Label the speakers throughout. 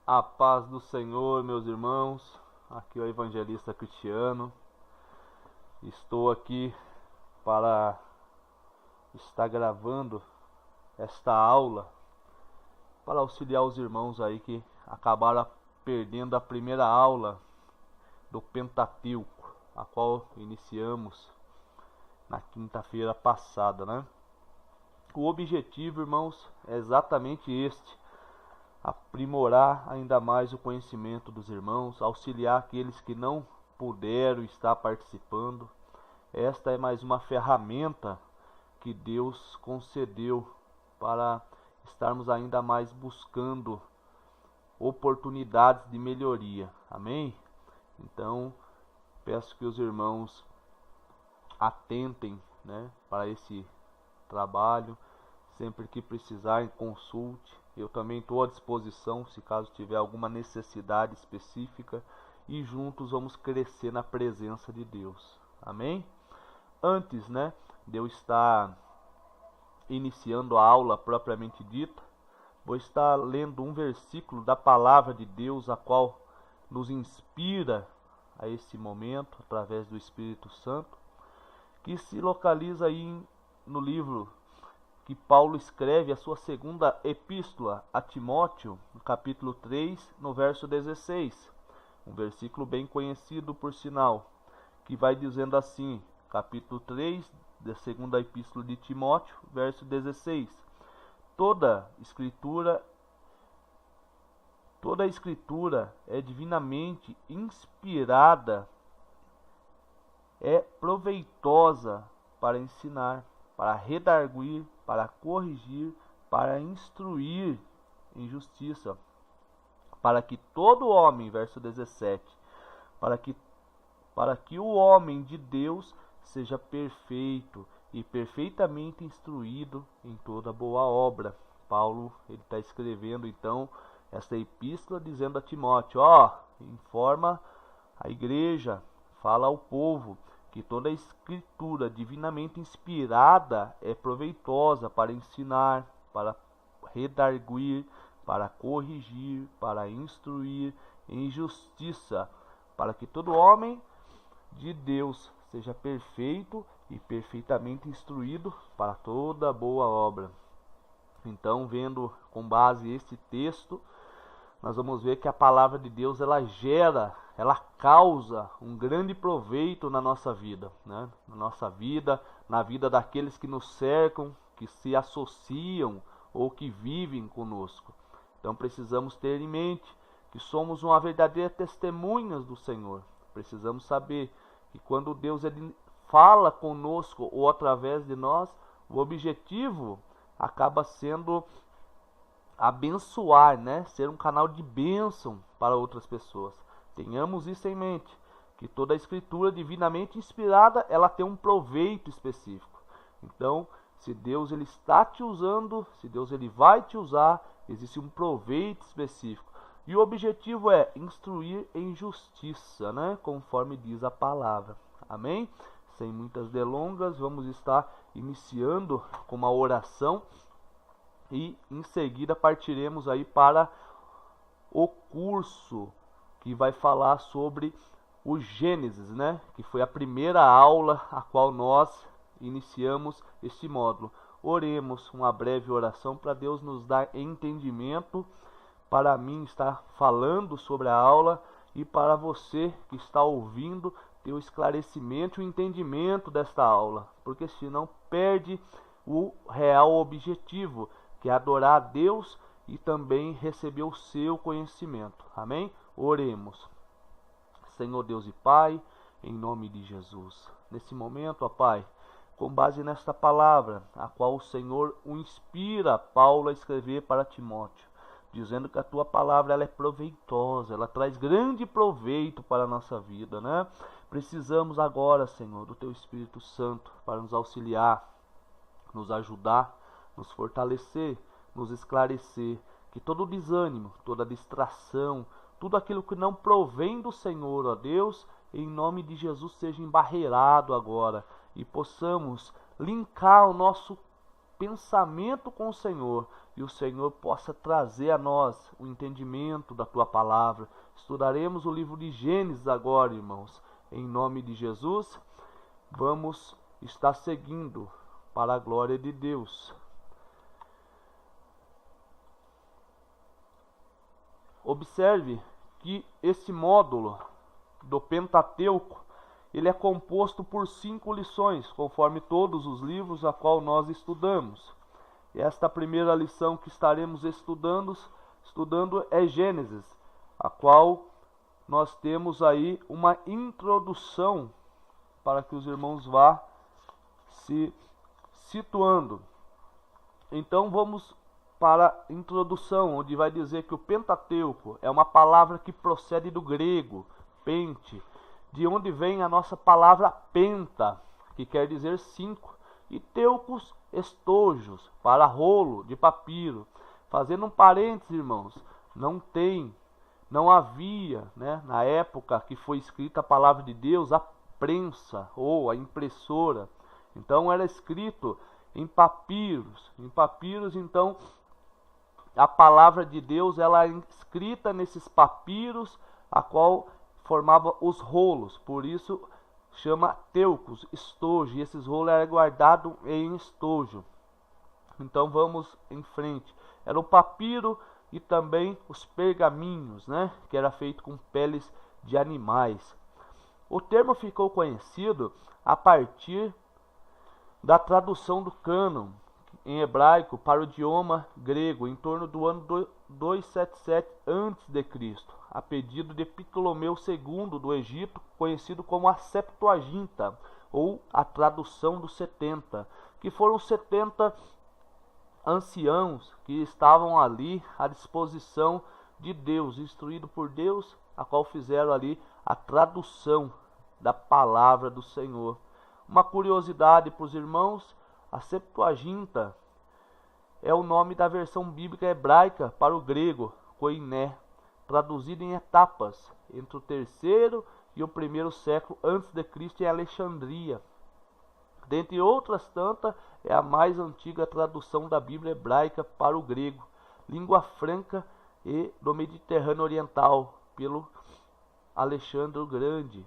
Speaker 1: A paz do Senhor, meus irmãos. Aqui é o evangelista Cristiano. Estou aqui para estar gravando esta aula para auxiliar os irmãos aí que acabaram perdendo a primeira aula do Pentateuco, a qual iniciamos na quinta-feira passada, né? O objetivo, irmãos, é exatamente este: aprimorar ainda mais o conhecimento dos irmãos, auxiliar aqueles que não puderam estar participando. Esta é mais uma ferramenta que Deus concedeu para estarmos ainda mais buscando oportunidades de melhoria. Amém? Então, peço que os irmãos atentem, né, para esse trabalho. Sempre que precisarem, consulte. Eu também estou à disposição se caso tiver alguma necessidade específica, e juntos vamos crescer na presença de Deus. Amém? Antes, né, de eu estar iniciando a aula propriamente dita, vou estar lendo um versículo da palavra de Deus, a qual nos inspira a esse momento através do Espírito Santo, que se localiza aí no livro que Paulo escreve a sua segunda epístola a Timóteo, no capítulo 3, no verso 16. Um versículo bem conhecido, por sinal, que vai dizendo assim, capítulo 3 da segunda epístola de Timóteo, verso 16. Toda a escritura é divinamente inspirada, é proveitosa para ensinar, para redarguir, para corrigir, para instruir em justiça, para que todo homem, verso 17, para que o homem de Deus seja perfeito e perfeitamente instruído em toda boa obra. Paulo ele está escrevendo então esta epístola dizendo a Timóteo: informa a igreja, fala ao povo que toda a escritura divinamente inspirada é proveitosa para ensinar, para redarguir, para corrigir, para instruir em justiça, para que todo homem de Deus seja perfeito e perfeitamente instruído para toda boa obra. Então, vendo com base este texto, nós vamos ver que a palavra de Deus ela causa um grande proveito na nossa vida, né? Na nossa vida, na vida daqueles que nos cercam, que se associam ou que vivem conosco. Então precisamos ter em mente que somos uma verdadeira testemunhas do Senhor. Precisamos saber que quando Deus ele fala conosco ou através de nós, o objetivo acaba sendo abençoar, né? Ser um canal de bênção para outras pessoas. Tenhamos isso em mente, que toda a escritura divinamente inspirada, ela tem um proveito específico. Então, se Deus ele está te usando, se Deus ele vai te usar, existe um proveito específico. E o objetivo é instruir em justiça, né? Conforme diz a palavra. Amém? Sem muitas delongas, vamos estar iniciando com uma oração e em seguida partiremos aí para o curso que vai falar sobre o Gênesis, né? Que foi a primeira aula a qual nós iniciamos este módulo. Oremos uma breve oração para Deus nos dar entendimento, para mim estar falando sobre a aula e para você que está ouvindo ter o esclarecimento e o entendimento desta aula, porque senão perde o real objetivo, que é adorar a Deus e também receber o seu conhecimento. Amém? Oremos. Senhor Deus e Pai, em nome de Jesus, nesse momento, ó Pai, com base nesta palavra, a qual o Senhor o inspira Paulo a escrever para Timóteo, dizendo que a tua palavra ela é proveitosa, ela traz grande proveito para a nossa vida, né? Precisamos agora, Senhor, do teu Espírito Santo para nos auxiliar, nos ajudar, nos fortalecer, nos esclarecer, que todo desânimo, toda distração, tudo aquilo que não provém do Senhor, ó Deus, em nome de Jesus seja embarreirado agora e possamos linkar o nosso pensamento com o Senhor que o Senhor possa trazer a nós o entendimento da tua palavra. Estudaremos o livro de Gênesis agora, irmãos. Em nome de Jesus, vamos estar seguindo para a glória de Deus. Observe que esse módulo do Pentateuco, ele é composto por 5 lições, conforme todos os livros a qual nós estudamos. E esta primeira lição que estaremos estudando é Gênesis, a qual nós temos aí uma introdução para que os irmãos vá se situando. Então vamos para a introdução, onde vai dizer que o Pentateuco é uma palavra que procede do grego, pente, de onde vem a nossa palavra penta, que quer dizer 5, e teucos, estojos, para rolo de papiro. Fazendo um parênteses, irmãos, não havia, né, na época que foi escrita a palavra de Deus, a prensa ou a impressora. Então era escrito em papiros. Então a palavra de Deus ela é escrita nesses papiros, a qual formava os rolos. Por isso chama teucos, estojo. E esses rolos eram guardados em estojo. Então vamos em frente. Era o papiro e também os pergaminhos, né, que era feito com peles de animais. O termo ficou conhecido a partir da tradução do cânon em hebraico para o idioma grego em torno do ano 277 a.C., a pedido de Ptolomeu II do Egito, conhecido como a Septuaginta, ou a tradução dos 70, que foram 70 anciãos que estavam ali à disposição de Deus, instruído por Deus, a qual fizeram ali a tradução da palavra do Senhor. Uma curiosidade para os irmãos, a Septuaginta é o nome da versão bíblica hebraica para o grego, koiné, traduzido em etapas, entre o 3º e o 1º século antes de Cristo em Alexandria. Dentre outras tantas, é a mais antiga tradução da Bíblia hebraica para o grego, língua franca e do Mediterrâneo Oriental, pelo Alexandre o Grande.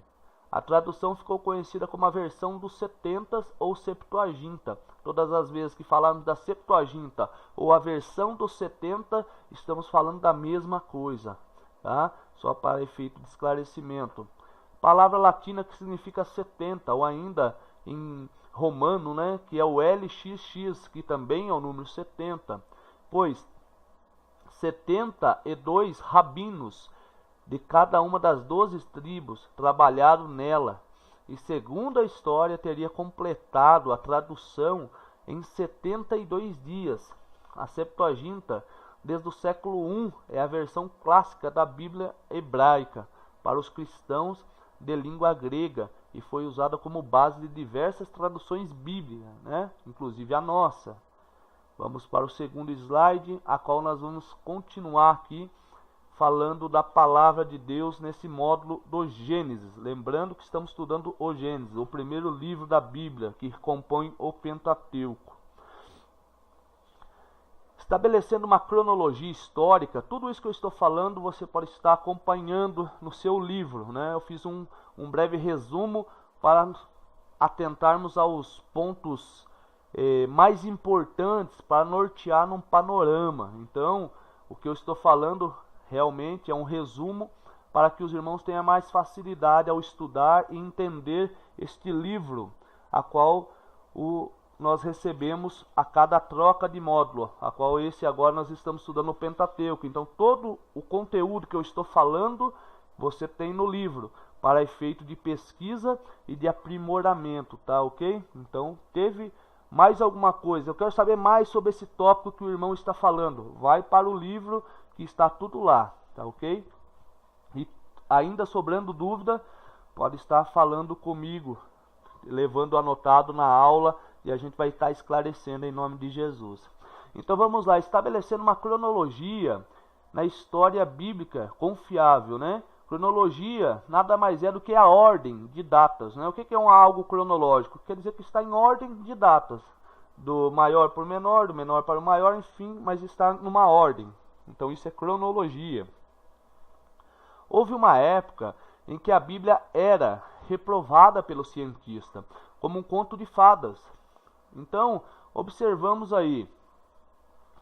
Speaker 1: A tradução ficou conhecida como a versão dos 70 ou Septuaginta. Todas as vezes que falarmos da Septuaginta ou a versão dos 70, estamos falando da mesma coisa, tá? Só para efeito de esclarecimento. Palavra latina que significa 70, ou ainda em romano, né, que é o LXX, que também é o número 70, pois 72 rabinos de cada uma das 12 tribos trabalharam nela, e segundo a história teria completado a tradução em 72 dias. A Septuaginta, desde o século I, é a versão clássica da Bíblia hebraica para os cristãos de língua grega e foi usada como base de diversas traduções bíblicas, né? Inclusive a nossa. Vamos para o segundo slide, a qual nós vamos continuar aqui falando da palavra de Deus nesse módulo do Gênesis. Lembrando que estamos estudando o Gênesis, o primeiro livro da Bíblia que compõe o Pentateuco. Estabelecendo uma cronologia histórica, tudo isso que eu estou falando você pode estar acompanhando no seu livro, né? Eu fiz um breve resumo para atentarmos aos pontos mais importantes para nortear num panorama. Então, o que eu estou falando realmente é um resumo para que os irmãos tenham mais facilidade ao estudar e entender este livro, a qual nós recebemos a cada troca de módulo, a qual esse agora nós estamos estudando o Pentateuco. Então todo o conteúdo que eu estou falando, você tem no livro, para efeito de pesquisa e de aprimoramento, tá ok? Então teve mais alguma coisa, eu quero saber mais sobre esse tópico que o irmão está falando, vai para o livro que está tudo lá, tá ok? E ainda sobrando dúvida, pode estar falando comigo, levando anotado na aula, e a gente vai estar esclarecendo em nome de Jesus. Então vamos lá, estabelecendo uma cronologia na história bíblica confiável, né? Cronologia nada mais é do que a ordem de datas, né? O que é algo cronológico? Quer dizer que está em ordem de datas, do maior para o menor, do menor para o maior, enfim, mas está numa ordem. Então isso é cronologia. Houve uma época em que a Bíblia era reprovada pelo cientista como um conto de fadas. Então, observamos aí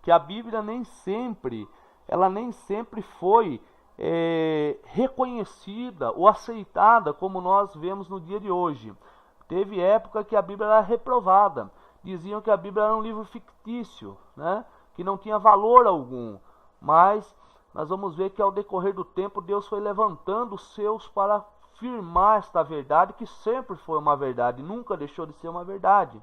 Speaker 1: que a Bíblia nem sempre foi reconhecida ou aceitada como nós vemos no dia de hoje. Teve época que a Bíblia era reprovada. Diziam que a Bíblia era um livro fictício, né? Que não tinha valor algum. Mas nós vamos ver que ao decorrer do tempo Deus foi levantando os seus para firmar esta verdade, que sempre foi uma verdade, nunca deixou de ser uma verdade.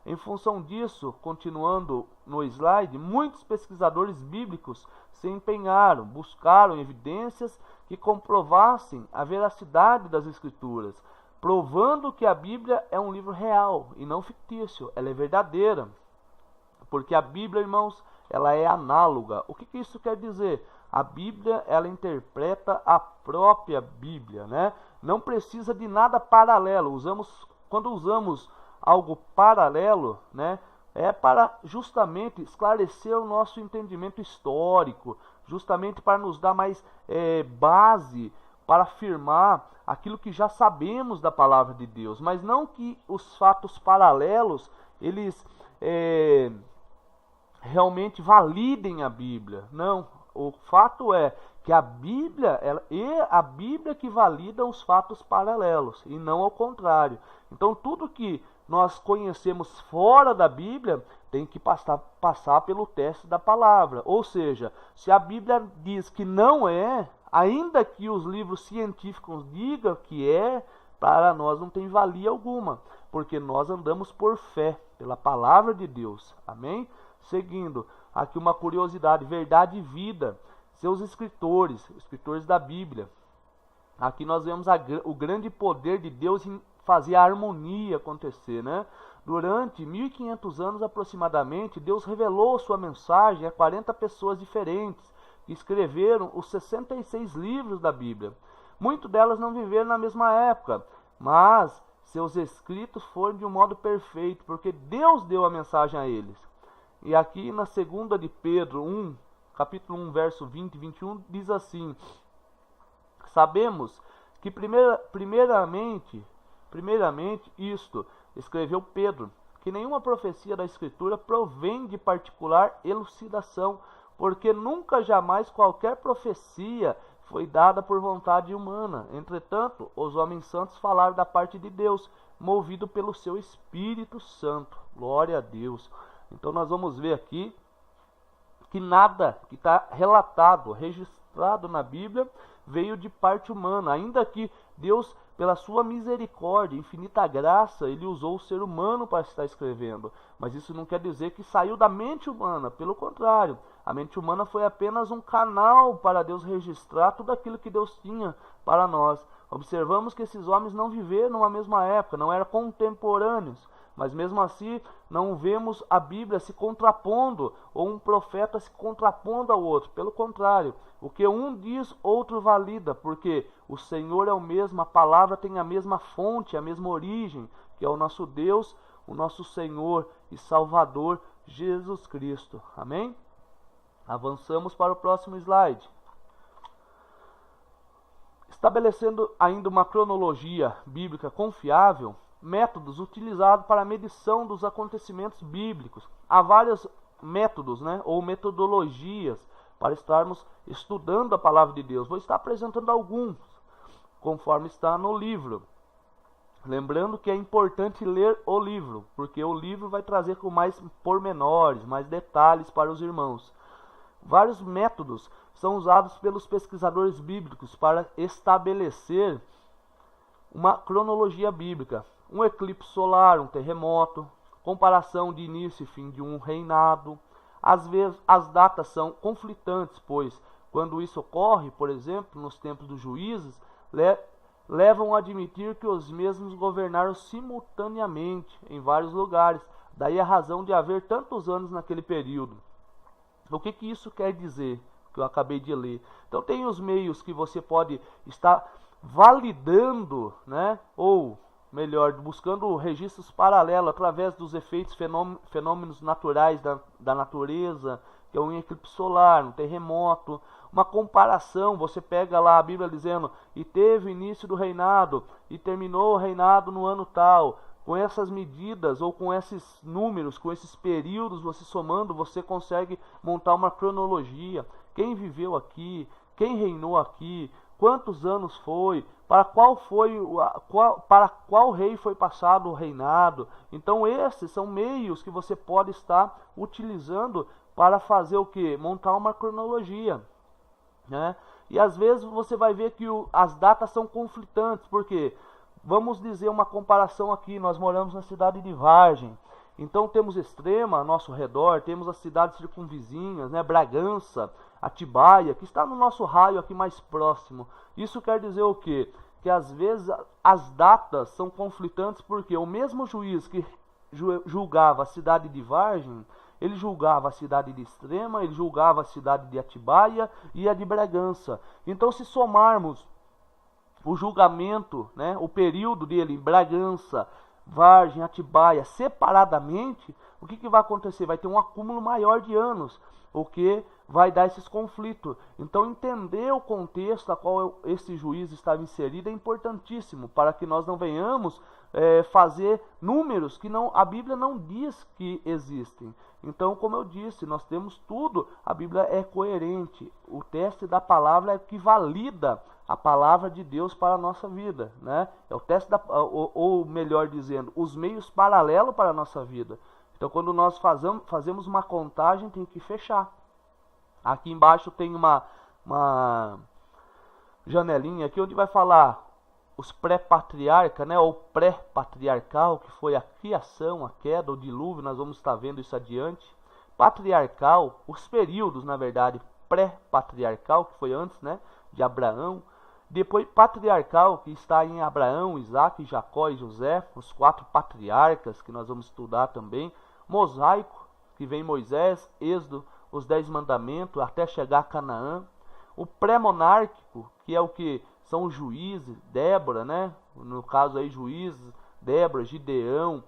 Speaker 1: Em função disso, continuando no slide, muitos pesquisadores bíblicos se empenharam, buscaram evidências que comprovassem a veracidade das Escrituras, provando que a Bíblia é um livro real e não fictício, ela é verdadeira. Porque a Bíblia, irmãos, ela é análoga. O que isso quer dizer? A Bíblia, ela interpreta a própria Bíblia, né? Não precisa de nada paralelo. Quando usamos algo paralelo, né, é para justamente esclarecer o nosso entendimento histórico, justamente para nos dar mais base para afirmar aquilo que já sabemos da palavra de Deus, mas não que os fatos paralelos eles realmente validem a Bíblia. Não, o fato é que a Bíblia é a Bíblia que valida os fatos paralelos e não ao contrário. Então tudo que nós conhecemos fora da Bíblia tem que passar pelo teste da palavra. Ou seja, se a Bíblia diz que não é, ainda que os livros científicos digam que é, para nós não tem valia alguma, porque nós andamos por fé, pela palavra de Deus. Amém? Seguindo, aqui uma curiosidade, Verdade e Vida, seus escritores da Bíblia. Aqui nós vemos o grande poder de Deus em fazer a harmonia acontecer, né? Durante 1500 anos aproximadamente, Deus revelou sua mensagem a 40 pessoas diferentes, que escreveram os 66 livros da Bíblia. Muitas delas não viveram na mesma época, mas seus escritos foram de um modo perfeito, porque Deus deu a mensagem a eles. E aqui na segunda de Pedro 1, capítulo 1, verso 20 e 21, diz assim: sabemos que primeiramente isto, escreveu Pedro, que nenhuma profecia da Escritura provém de particular elucidação, porque nunca jamais qualquer profecia foi dada por vontade humana. Entretanto, os homens santos falaram da parte de Deus, movido pelo seu Espírito Santo. Glória a Deus. Então nós vamos ver aqui que nada que está relatado, registrado na Bíblia, veio de parte humana, ainda que Deus, pela sua misericórdia, infinita graça, ele usou o ser humano para estar escrevendo. Mas isso não quer dizer que saiu da mente humana, pelo contrário. A mente humana foi apenas um canal para Deus registrar tudo aquilo que Deus tinha para nós. Observamos que esses homens não viveram na mesma época, não eram contemporâneos. Mas mesmo assim, não vemos a Bíblia se contrapondo, ou um profeta se contrapondo ao outro. Pelo contrário, o que um diz, outro valida, porque o Senhor é o mesmo, a palavra tem a mesma fonte, a mesma origem, que é o nosso Deus, o nosso Senhor e Salvador, Jesus Cristo. Amém? Avançamos para o próximo slide. Estabelecendo ainda uma cronologia bíblica confiável, métodos utilizados para a medição dos acontecimentos bíblicos. Há vários métodos, ou metodologias para estarmos estudando a palavra de Deus. Vou estar apresentando alguns, conforme está no livro. Lembrando que é importante ler o livro, porque o livro vai trazer com mais pormenores, mais detalhes para os irmãos. Vários métodos são usados pelos pesquisadores bíblicos para estabelecer uma cronologia bíblica. Um eclipse solar, um terremoto, comparação de início e fim de um reinado. Às vezes as datas são conflitantes, pois quando isso ocorre, por exemplo, nos tempos dos juízes, levam a admitir que os mesmos governaram simultaneamente em vários lugares. Daí a razão de haver tantos anos naquele período. O que isso quer dizer, que eu acabei de ler? Então tem os meios que você pode estar validando, ou melhor, buscando registros paralelos através dos efeitos fenômenos naturais da natureza, que é um eclipse solar, um terremoto, uma comparação. Você pega lá a Bíblia dizendo, e teve o início do reinado, e terminou o reinado no ano tal. Com essas medidas, ou com esses números, com esses períodos, você somando, você consegue montar uma cronologia. Quem viveu aqui, quem reinou aqui, quantos anos foi, para qual rei foi passado o reinado. Então esses são meios que você pode estar utilizando para fazer o que? Montar uma cronologia, né? E às vezes você vai ver que as datas são conflitantes, porque vamos dizer uma comparação aqui, nós moramos na cidade de Vargem, então temos Extrema ao nosso redor, temos as cidades circunvizinhas, né? Bragança, Atibaia, que está no nosso raio aqui mais próximo. Isso quer dizer o quê? Que às vezes as datas são conflitantes, porque o mesmo juiz que julgava a cidade de Vargem, ele julgava a cidade de Extrema, ele julgava a cidade de Atibaia e a de Bragança. Então, se somarmos o julgamento, né, o período dele em Bragança, Vargem, Atibaia, separadamente, o que vai acontecer? Vai ter um acúmulo maior de anos, o que vai dar esses conflitos. Então, entender o contexto a qual esse juiz estava inserido é importantíssimo, para que nós não venhamos fazer números que a Bíblia não diz que existem. Então, como eu disse, nós temos tudo, a Bíblia é coerente. O teste da palavra é que valida a palavra de Deus para a nossa vida, né? É o teste, ou melhor dizendo, os meios paralelos para a nossa vida. Então, quando nós fazemos uma contagem, tem que fechar. Aqui embaixo tem uma janelinha aqui onde vai falar os pré-patriarca, né, ou pré-patriarcal, que foi a criação, a queda, o dilúvio, nós vamos estar vendo isso adiante. Patriarcal, os períodos, na verdade, pré-patriarcal, que foi antes, né, de Abraão. Depois patriarcal, que está em Abraão, Isaac, Jacó e José, os 4 patriarcas, que nós vamos estudar também. Mosaico, que vem Moisés, Êxodo, os 10 mandamentos, até chegar a Canaã. O pré-monárquico, que é o que são os juízes, Débora, né? No caso aí, juízes, Débora, Gideão,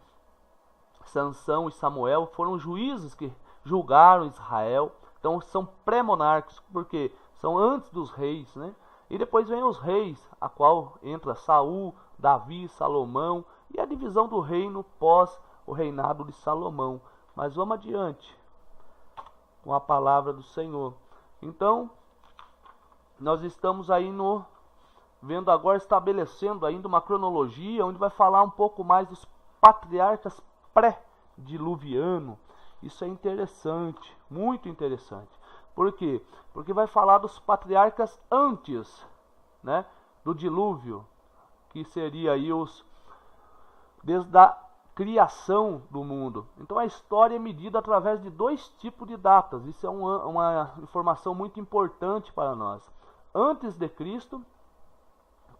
Speaker 1: Sansão e Samuel, foram juízes que julgaram Israel. Então são pré-monárquicos, porque são antes dos reis, né? E depois vem os reis, a qual entra Saul, Davi, Salomão, e a divisão do reino pós o reinado de Salomão. Mas vamos adiante com a palavra do Senhor. Então, nós estamos aí vendo agora, estabelecendo ainda uma cronologia, onde vai falar um pouco mais dos patriarcas pré-diluviano. Isso é interessante, muito interessante. Por quê? Porque vai falar dos patriarcas antes, né, do dilúvio, que seria aí desde a criação do mundo. Então a história é medida através de 2 tipos de datas. Isso é uma informação muito importante para nós. Antes de Cristo,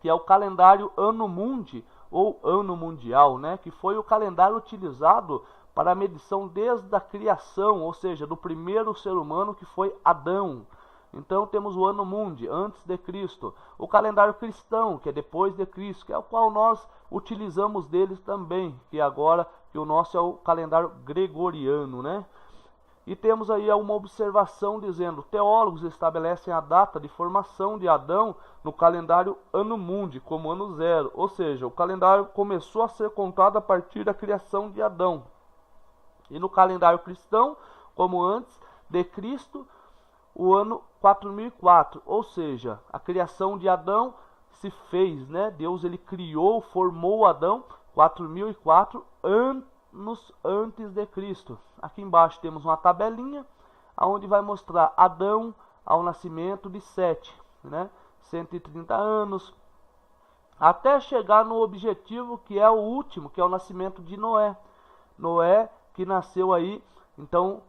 Speaker 1: que é o calendário Anno Mundi, ou Ano Mundial, né, que foi o calendário utilizado para a medição desde a criação, ou seja, do primeiro ser humano, que foi Adão. Então temos o Anno Mundi, antes de Cristo. O calendário cristão, que é depois de Cristo, que é o qual nós utilizamos deles também, que agora que o nosso é o calendário gregoriano, né? E temos aí uma observação dizendo, teólogos estabelecem a data de formação de Adão no calendário Anno Mundi, como ano zero. Ou seja, o calendário começou a ser contado a partir da criação de Adão. E no calendário cristão, como antes de Cristo, o ano 4004. Ou seja, a criação de Adão se fez, né? Deus ele criou, formou Adão 4004 anos antes de Cristo. Aqui embaixo temos uma tabelinha onde vai mostrar Adão ao nascimento de Sete, né? 130 anos, até chegar no objetivo que é o último, que é o nascimento de Noé. Noé que nasceu aí, então,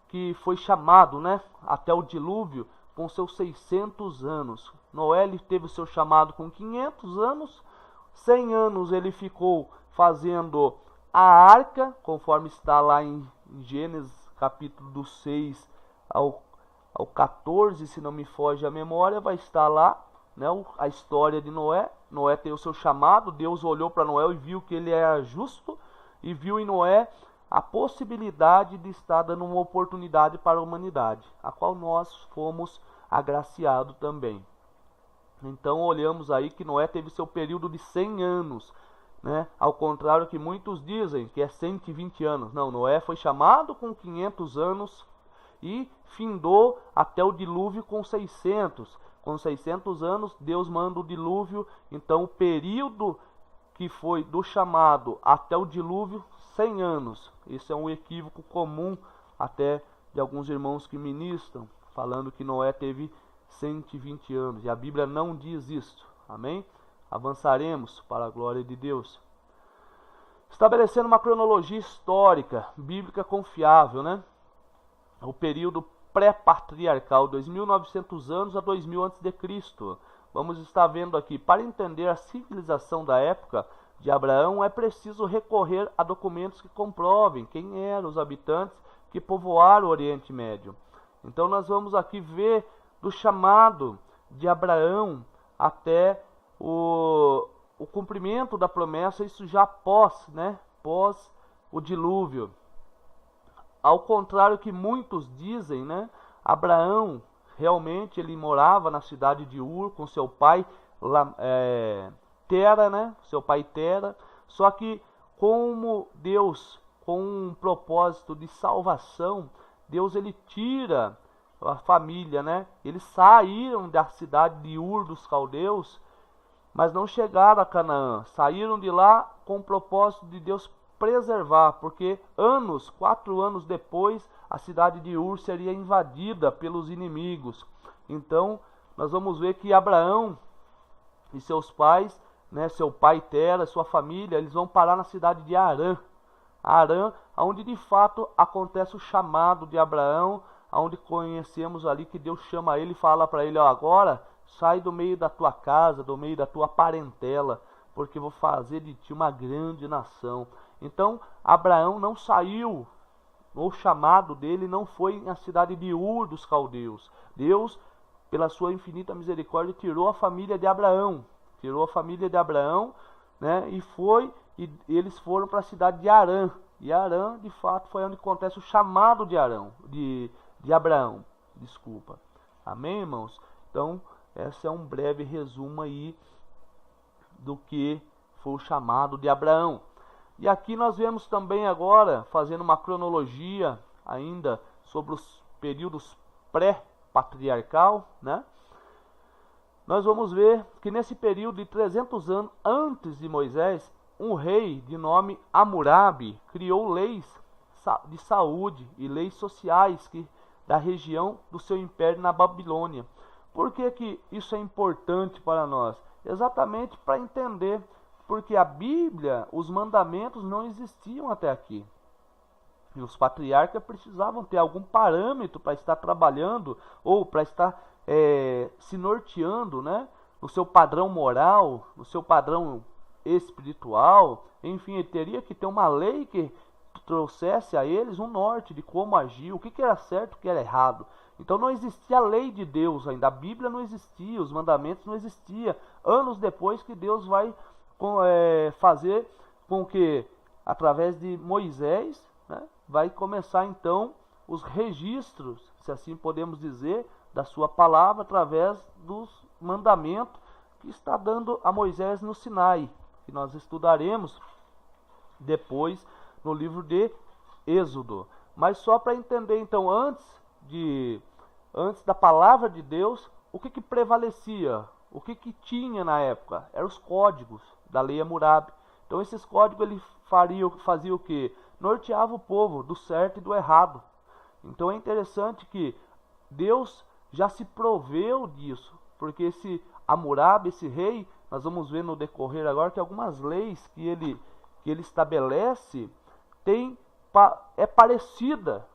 Speaker 1: que foi chamado, né, até o dilúvio com seus 600 anos. Noé ele teve o seu chamado com 500 anos, 100 anos ele ficou fazendo a arca, conforme está lá em Gênesis capítulo do 6 ao 14, se não me foge a memória, vai estar lá né, a história de Noé. Noé tem o seu chamado, Deus olhou para Noé e viu que ele era justo, e viu em Noé a possibilidade de estar dando uma oportunidade para a humanidade, a qual nós fomos agraciados também. Então olhamos aí que Noé teve seu período de 100 anos, né? Ao contrário que muitos dizem que é 120 anos. Não, Noé foi chamado com 500 anos e findou até o dilúvio com 600. Com 600 anos Deus manda o dilúvio. Então o período que foi do chamado até o dilúvio, 100 anos. Isso é um equívoco comum até de alguns irmãos que ministram, falando que Noé teve 120 anos. E a Bíblia não diz isso. Amém? Avançaremos para a glória de Deus. Estabelecendo uma cronologia histórica, bíblica confiável, né? O período pré-patriarcal, 2.900 anos a 2000 a.C. Vamos estar vendo aqui, para entender a civilização da época de Abraão, é preciso recorrer a documentos que comprovem quem eram os habitantes que povoaram o Oriente Médio. Então nós vamos aqui ver do chamado de Abraão até o cumprimento da promessa, isso já pós o dilúvio. Ao contrário que muitos dizem, né, Abraão realmente ele morava na cidade de Ur com seu pai Tera, né? Seu pai Tera. Só que como Deus, com um propósito de salvação, Deus ele tira a família, né? Eles saíram da cidade de Ur dos caldeus, mas não chegaram a Canaã. Saíram de lá com o propósito de Deus preservar, porque 4 anos depois, a cidade de Ur seria invadida pelos inimigos. Então, nós vamos ver que Abraão e seus pais, né, seu pai Tera, sua família, eles vão parar na cidade de Harã. Harã, onde de fato acontece o chamado de Abraão, onde conhecemos ali que Deus chama ele e fala para ele, ó, agora sai do meio da tua casa, do meio da tua parentela, porque vou fazer de ti uma grande nação. Então, Abraão não saiu, o chamado dele não foi na cidade de Ur dos caldeus. Deus, pela sua infinita misericórdia, tirou a família de Abraão. Né, e eles foram para a cidade de Harã. E Harã, de fato, foi onde acontece o chamado de Abraão. Desculpa. Amém, irmãos? Então, esse é um breve resumo aí do que foi o chamado de Abraão. E aqui nós vemos também agora, fazendo uma cronologia ainda sobre os períodos pré-patriarcal, né? Nós vamos ver que nesse período de 300 anos antes de Moisés, um rei de nome Hammurabi criou leis de saúde e leis sociais da região do seu império na Babilônia. Por que isso é importante para nós? Exatamente para entender, porque a Bíblia, os mandamentos não existiam até aqui. E os patriarcas precisavam ter algum parâmetro para estar trabalhando ou para estar se norteando, né, no seu padrão moral, no seu padrão espiritual. Enfim, ele teria que ter uma lei que trouxesse a eles um norte de como agir, o que era certo, o que era errado. Então não existia a lei de Deus ainda, a Bíblia não existia, os mandamentos não existiam. Anos depois que Deus vai fazer com que, através de Moisés, né, vai começar então os registros, se assim podemos dizer, da sua palavra, através dos mandamentos que está dando a Moisés no Sinai, que nós estudaremos depois no livro de Êxodo. Mas só para entender então, antes da palavra de Deus, o que prevalecia, o que tinha na época? Eram os códigos da lei Hammurabi. Então esses códigos ele fazia o que? Norteava o povo do certo e do errado. Então é interessante que Deus já se proveu disso, porque esse Hammurabi, esse rei, nós vamos ver no decorrer agora que algumas leis que ele estabelece é parecida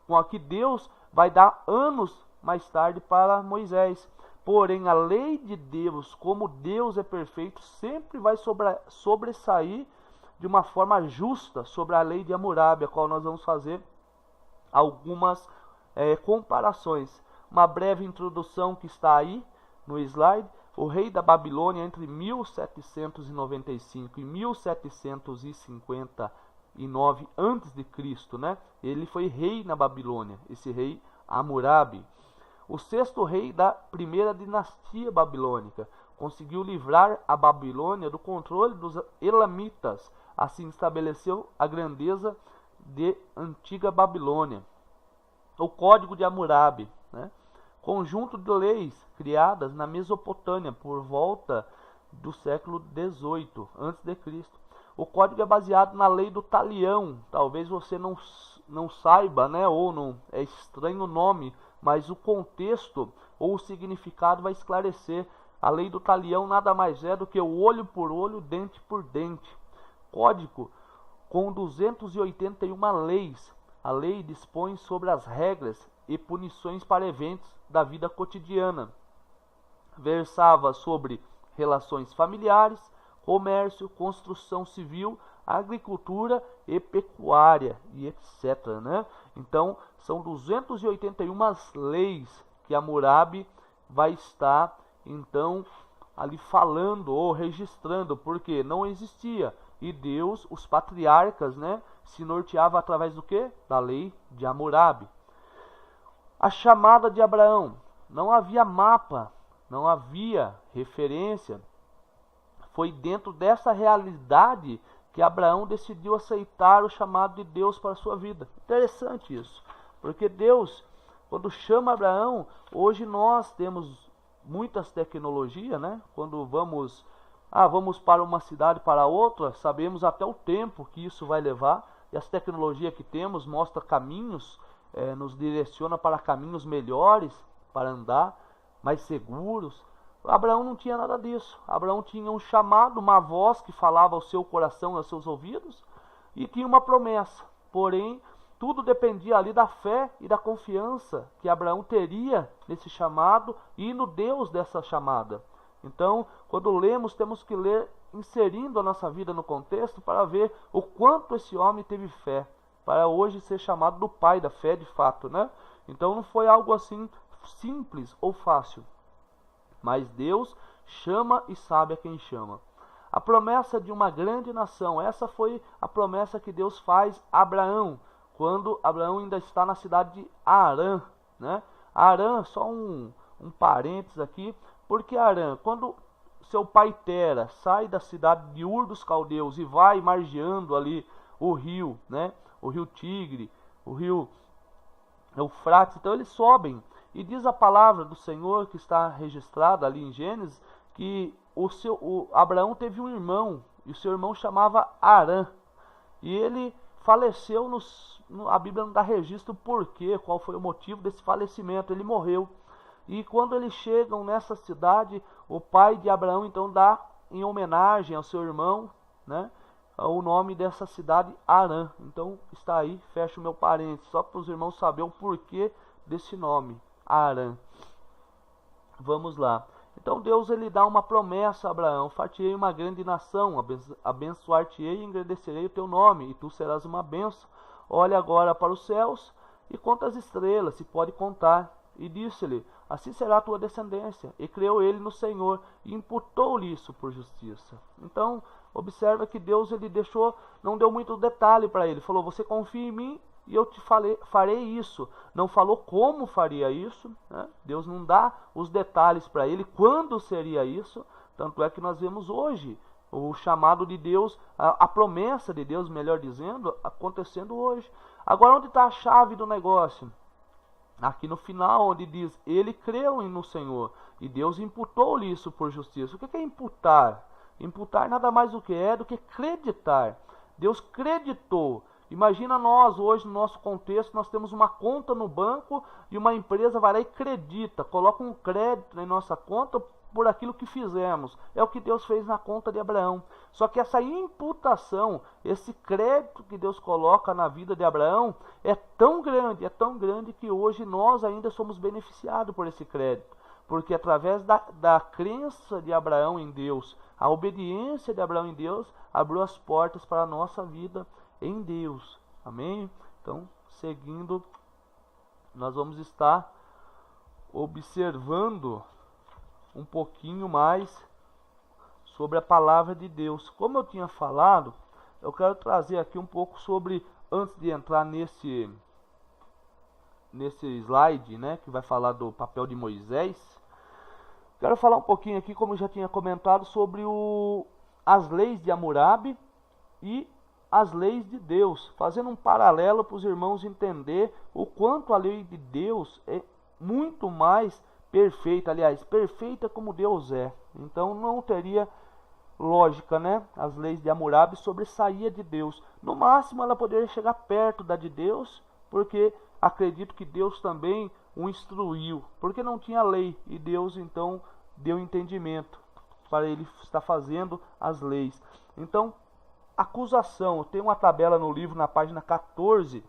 Speaker 1: com a que Deus vai dar anos mais tarde para Moisés. Porém, a lei de Deus, como Deus é perfeito, sempre vai sobressair de uma forma justa sobre a lei de Hammurabi, a qual nós vamos fazer algumas comparações. Uma breve introdução que está aí no slide o rei da Babilônia entre 1795 e 1759 a.C., né? Ele foi rei na Babilônia, esse rei Hammurabi. O sexto rei da primeira dinastia babilônica conseguiu livrar a Babilônia do controle dos elamitas. Assim estabeleceu a grandeza de antiga Babilônia. O Código de Hammurabi, né? Conjunto de leis criadas na Mesopotâmia por volta do século XVIII a.C. O código é baseado na lei do Talião. Talvez você não saiba, né? Ou não é estranho o nome, mas o contexto ou o significado vai esclarecer. A lei do Talião nada mais é do que o olho por olho, dente por dente. Código com 281 leis. A lei dispõe sobre as regras e punições para eventos da vida cotidiana. Versava sobre relações familiares, comércio, construção civil, agricultura e pecuária e etc, né? Então, são 281 leis que Hammurabi vai estar então ali falando ou registrando, porque não existia. E Deus, os patriarcas, né, se norteava através do quê? Da lei de Hammurabi. A chamada de Abraão. Não havia mapa, não havia referência. Foi dentro dessa realidade que Abraão decidiu aceitar o chamado de Deus para a sua vida. Interessante isso, porque Deus, quando chama Abraão, hoje nós temos muitas tecnologias, né? Quando vamos para uma cidade para outra, sabemos até o tempo que isso vai levar, e as tecnologias que temos mostram caminhos, nos direciona para caminhos melhores para andar, mais seguros. Abraão não tinha nada disso. Abraão tinha um chamado, uma voz que falava ao seu coração, aos seus ouvidos, e tinha uma promessa. Porém, tudo dependia ali da fé e da confiança que Abraão teria nesse chamado e no Deus dessa chamada. Então, quando lemos, temos que ler inserindo a nossa vida no contexto para ver o quanto esse homem teve fé, para hoje ser chamado do pai da fé de fato, né? Então não foi algo assim simples ou fácil. Mas Deus chama e sabe a quem chama. A promessa de uma grande nação, essa foi a promessa que Deus faz a Abraão, quando Abraão ainda está na cidade de Harã, né? Harã, só um parênteses aqui, porque Harã, quando seu pai Tera sai da cidade de Ur dos Caldeus e vai margeando ali o rio, né? O rio Tigre, o rio Eufrates, então eles sobem. E diz a palavra do Senhor que está registrada ali em Gênesis, que Abraão teve um irmão, e o seu irmão chamava Harã. E ele faleceu, a Bíblia não dá registro por quê, qual foi o motivo desse falecimento, ele morreu. E quando eles chegam nessa cidade, o pai de Abraão então dá em homenagem ao seu irmão, né, o nome dessa cidade Harã. Então está aí, fecha o meu parênteses, só para os irmãos saberem o porquê desse nome, Harã. Vamos lá. Então Deus ele dá uma promessa a Abraão: far-te-ei uma grande nação, abençoar-te-ei e engrandecerei o teu nome, e tu serás uma bênção. Olha agora para os céus e conta as estrelas, se pode contar. E disse-lhe: assim será a tua descendência. E creu ele no Senhor, e imputou-lhe isso por justiça. Então, observa que Deus ele não deu muito detalhe para ele. Falou: você confia em mim e eu te farei isso. Não falou como faria isso, né? Deus não dá os detalhes para ele, quando seria isso. Tanto é que nós vemos hoje o chamado de Deus, a promessa de Deus, melhor dizendo, acontecendo hoje. Agora, onde está a chave do negócio? Aqui no final, onde diz: ele creu no Senhor e Deus imputou-lhe isso por justiça. O que é imputar? Imputar nada mais do que acreditar. Deus creditou. Imagina nós hoje, no nosso contexto, nós temos uma conta no banco e uma empresa vai lá e credita, coloca um crédito em nossa conta por aquilo que fizemos. É o que Deus fez na conta de Abraão. Só que essa imputação, esse crédito que Deus coloca na vida de Abraão é tão grande que hoje nós ainda somos beneficiados por esse crédito. Porque através da crença de Abraão em Deus, a obediência de Abraão em Deus, abriu as portas para a nossa vida em Deus. Amém? Então, seguindo, nós vamos estar observando um pouquinho mais sobre a palavra de Deus. Como eu tinha falado, eu quero trazer aqui um pouco sobre, antes de entrar nesse slide, né, que vai falar do papel de Moisés, quero falar um pouquinho aqui, como eu já tinha comentado, sobre as leis de Hammurabi e as leis de Deus, fazendo um paralelo para os irmãos entender o quanto a lei de Deus é muito mais perfeita, aliás, perfeita como Deus é. Então não teria lógica, né? As leis de Hammurabi sobressaía de Deus. No máximo ela poderia chegar perto da de Deus, porque acredito que Deus também o instruiu, porque não tinha lei, e Deus então deu entendimento para ele estar fazendo as leis. Então, acusação, tem uma tabela no livro na página 14,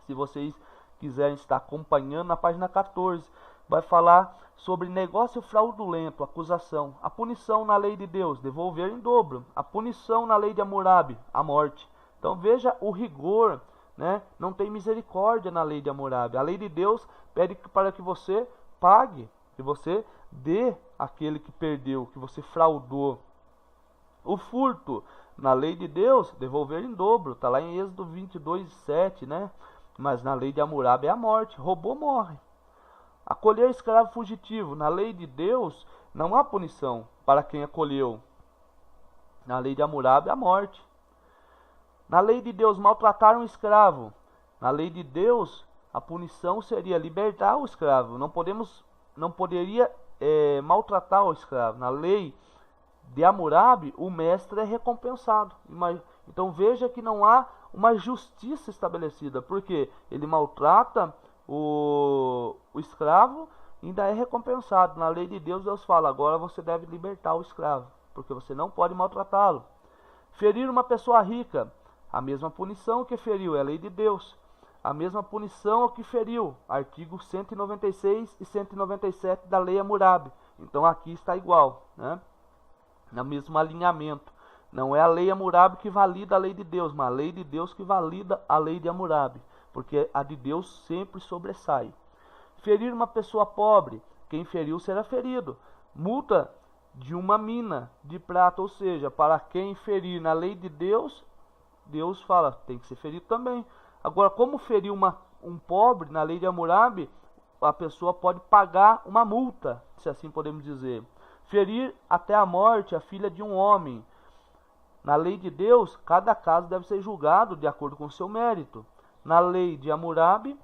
Speaker 1: se vocês quiserem estar acompanhando, na página 14, vai falar sobre negócio fraudulento, acusação. A punição na lei de Deus, devolver em dobro. A punição na lei de Hammurabi, a morte. Então veja o rigor, né? Não tem misericórdia na lei de Hammurabi. A lei de Deus pede para que você pague, que você dê àquele que perdeu, que você fraudou. O furto na lei de Deus, devolver em dobro. Está lá em Êxodo 22:7, né? Mas na lei de Hammurabi é a morte. Roubou, morre. Acolher escravo fugitivo. Na lei de Deus não há punição para quem acolheu. Na lei de Hammurabi, a morte. Na lei de Deus, maltratar um escravo. Na lei de Deus, a punição seria libertar o escravo. Não poderia maltratar o escravo. Na lei de Hammurabi, o mestre é recompensado. Então veja que não há uma justiça estabelecida, porque ele maltrata o escravo e ainda é recompensado. Na lei de Deus, Deus fala, agora você deve libertar o escravo, porque você não pode maltratá-lo. Ferir uma pessoa rica, a mesma punição que feriu, é a lei de Deus. A mesma punição ao que feriu, artigos 196 e 197 da lei Hammurabi. Então aqui está igual, né? No mesmo alinhamento. Não é a lei Hammurabi que valida a lei de Deus, mas a lei de Deus que valida a lei de Hammurabi, porque a de Deus sempre sobressai. Ferir uma pessoa pobre, quem feriu será ferido. Multa de uma mina de prata, ou seja, para quem ferir na lei de Deus, Deus fala, tem que ser ferido também. Agora, como ferir um pobre na lei de Hammurabi, a pessoa pode pagar uma multa, se assim podemos dizer. Ferir até a morte a filha de um homem. Na lei de Deus, cada caso deve ser julgado de acordo com o seu mérito. Na lei de Hammurabi,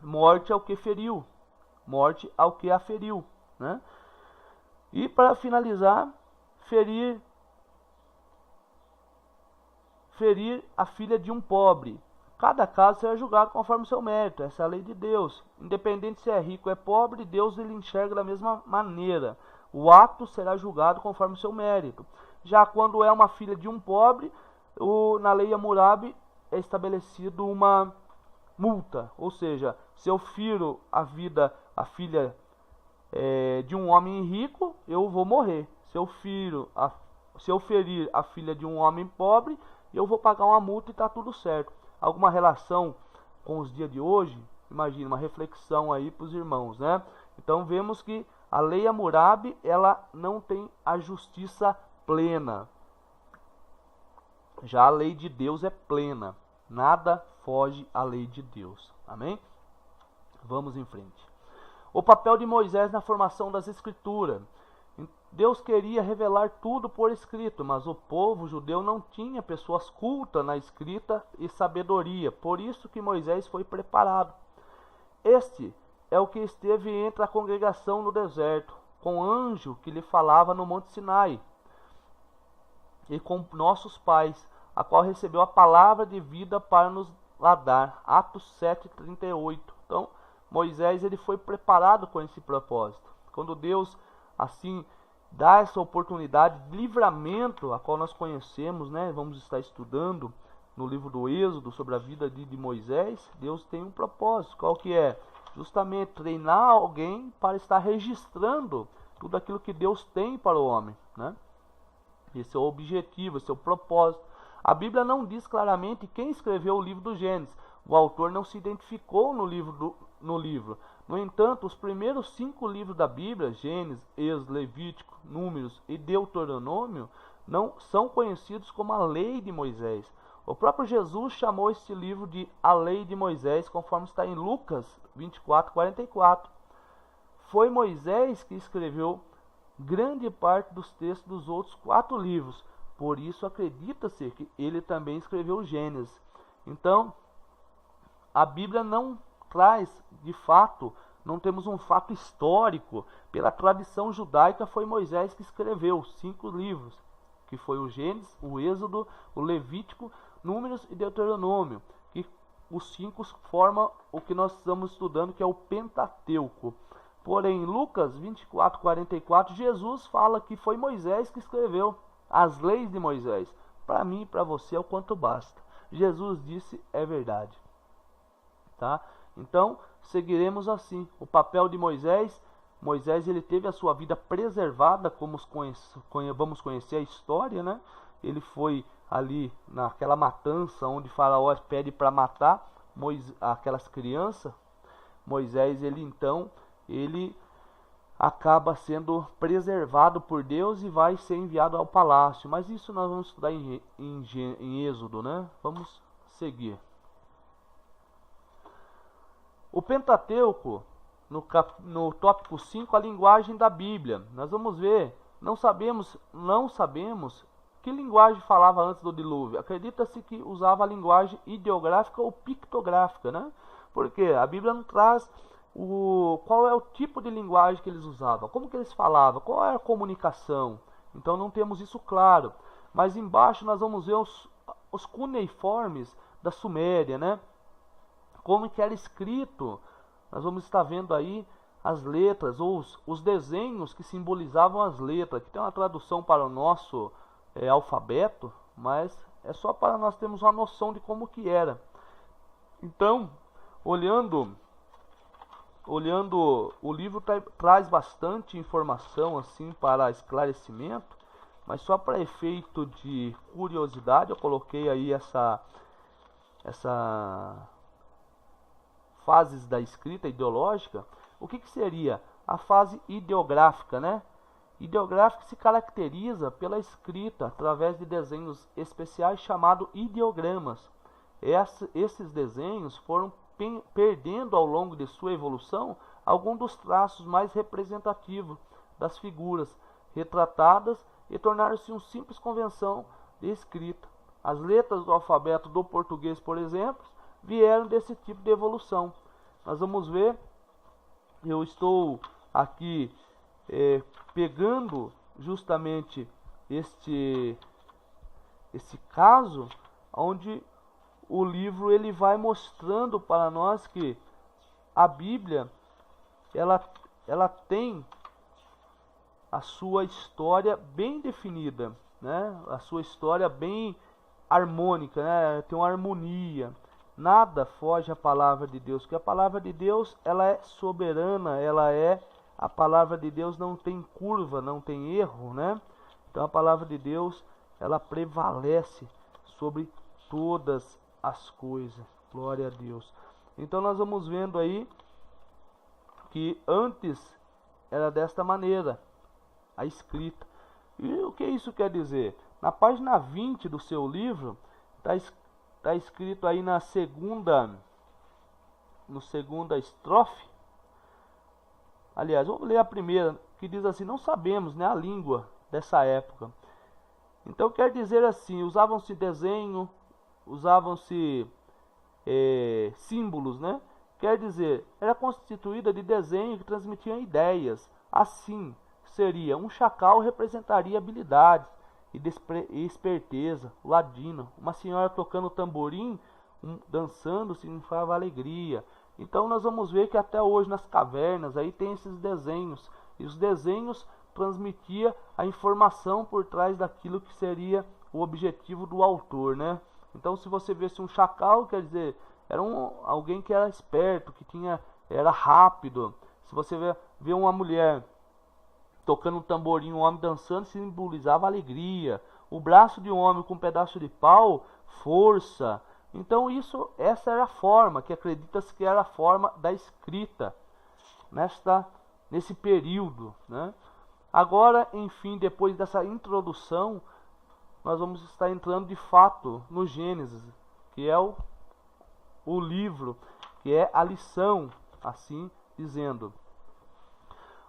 Speaker 1: morte ao que feriu, morte ao que a feriu, né? E para finalizar, ferir a filha de um pobre. Cada caso será julgado conforme o seu mérito. Essa é a lei de Deus. Independente se é rico ou é pobre, Deus ele enxerga da mesma maneira. O ato será julgado conforme o seu mérito. Já quando é uma filha de um pobre, na lei Hammurabi é estabelecido uma multa. Ou seja, se eu firo a filha de um homem rico, eu vou morrer. Se eu ferir a filha de um homem pobre, eu vou pagar uma multa e está tudo certo. Alguma relação com os dias de hoje? Imagina, uma reflexão aí para os irmãos, né? Então vemos que a lei Hammurabi, ela não tem a justiça plena. Já a lei de Deus é plena. Nada foge à lei de Deus. Amém? Vamos em frente. O papel de Moisés na formação das Escrituras. Deus queria revelar tudo por escrito, mas o povo judeu não tinha pessoas cultas na escrita e sabedoria. Por isso que Moisés foi preparado. Este é o que esteve entre a congregação no deserto, com o anjo que lhe falava no Monte Sinai, e com nossos pais, a qual recebeu a palavra de vida para nos dar. Atos 7:38. Então, Moisés ele foi preparado com esse propósito. Quando Deus assim dá essa oportunidade de livramento, a qual nós conhecemos, né? Vamos estar estudando no livro do Êxodo sobre a vida de Moisés. Deus tem um propósito. Qual que é? Justamente treinar alguém para estar registrando tudo aquilo que Deus tem para o homem, né? Esse é o objetivo, esse é o propósito. A Bíblia não diz claramente quem escreveu o livro do Gênesis. O autor não se identificou no livro, No entanto, os primeiros 5 livros da Bíblia, Gênesis, Êxodo, Levítico, Números e Deuteronômio, não são conhecidos como a Lei de Moisés. O próprio Jesus chamou este livro de a Lei de Moisés, conforme está em Lucas 24:44. Foi Moisés que escreveu grande parte dos textos dos outros 4 livros. Por isso acredita-se que ele também escreveu Gênesis. Então, a Bíblia não traz, de fato, não temos um fato histórico. Pela tradição judaica, foi Moisés que escreveu 5 livros, que foi o Gênesis, o Êxodo, o Levítico, Números e Deuteronômio, que os 5 formam o que nós estamos estudando, que é o Pentateuco. Porém, em Lucas 24:44, Jesus fala que foi Moisés que escreveu as leis de Moisés. Para mim e para você é o quanto basta. Jesus disse, é verdade. Tá? Então, seguiremos assim. O papel de Moisés, ele teve a sua vida preservada, como vamos conhecer a história, né? Ele foi ali naquela matança onde Faraó pede para matar aquelas crianças. Moisés, ele acaba sendo preservado por Deus e vai ser enviado ao palácio. Mas isso nós vamos estudar em Êxodo, né? Vamos seguir. O Pentateuco, no tópico 5, a linguagem da Bíblia. Nós vamos ver, não sabemos que linguagem falava antes do dilúvio. Acredita-se que usava a linguagem ideográfica ou pictográfica, né? Porque a Bíblia não traz qual é o tipo de linguagem que eles usavam, como que eles falavam, qual era a comunicação. Então não temos isso claro. Mas embaixo nós vamos ver os cuneiformes da Suméria, né? Como que era escrito. Nós vamos estar vendo aí as letras, ou os desenhos que simbolizavam as letras. Aqui tem uma tradução para o nosso alfabeto, mas é só para nós termos uma noção de como que era. Então, olhando o livro traz bastante informação assim para esclarecimento, mas só para efeito de curiosidade eu coloquei aí essa fases da escrita ideológica. O que seria a fase ideográfica, né? Ideográfica se caracteriza pela escrita através de desenhos especiais chamados ideogramas. Esses desenhos foram perdendo ao longo de sua evolução alguns dos traços mais representativos das figuras retratadas e tornaram-se uma simples convenção de escrita. As letras do alfabeto do português, por exemplo, vieram desse tipo de evolução. Nós vamos ver, eu estou aqui pegando justamente este caso, onde o livro ele vai mostrando para nós que a Bíblia ela tem a sua história bem definida, né? A sua história bem harmônica, né? Tem uma harmonia. Nada foge à palavra de Deus, porque a palavra de Deus ela é soberana, a palavra de Deus não tem curva, não tem erro, né? Então a palavra de Deus ela prevalece sobre todas as coisas. Glória a Deus. Então nós vamos vendo aí que antes era desta maneira a escrita. E o que isso quer dizer? Na página 20 do seu livro está escrito aí na segunda estrofe. Aliás, vamos ler a primeira, que diz assim: não sabemos, né, a língua dessa época. Então quer dizer assim, usavam-se desenho, usavam-se símbolos, né? Quer dizer, era constituída de desenho que transmitiam ideias. Assim, seria um chacal representaria habilidade e esperteza, ladino. Uma senhora tocando tamborim, dançando, significava alegria. Então nós vamos ver que até hoje nas cavernas aí tem esses desenhos. E os desenhos transmitiam a informação por trás daquilo que seria o objetivo do autor, né? Então se você visse um chacal, quer dizer, era alguém que era esperto, era rápido. Se você vê uma mulher tocando um tamborim, um homem dançando, simbolizava alegria. O braço de um homem com um pedaço de pau, força. Então essa era a forma, que acredita-se que era a forma da escrita. nesse período, né? Agora, enfim, depois dessa introdução, nós vamos estar entrando de fato no Gênesis, que é o livro, que é a lição, assim dizendo.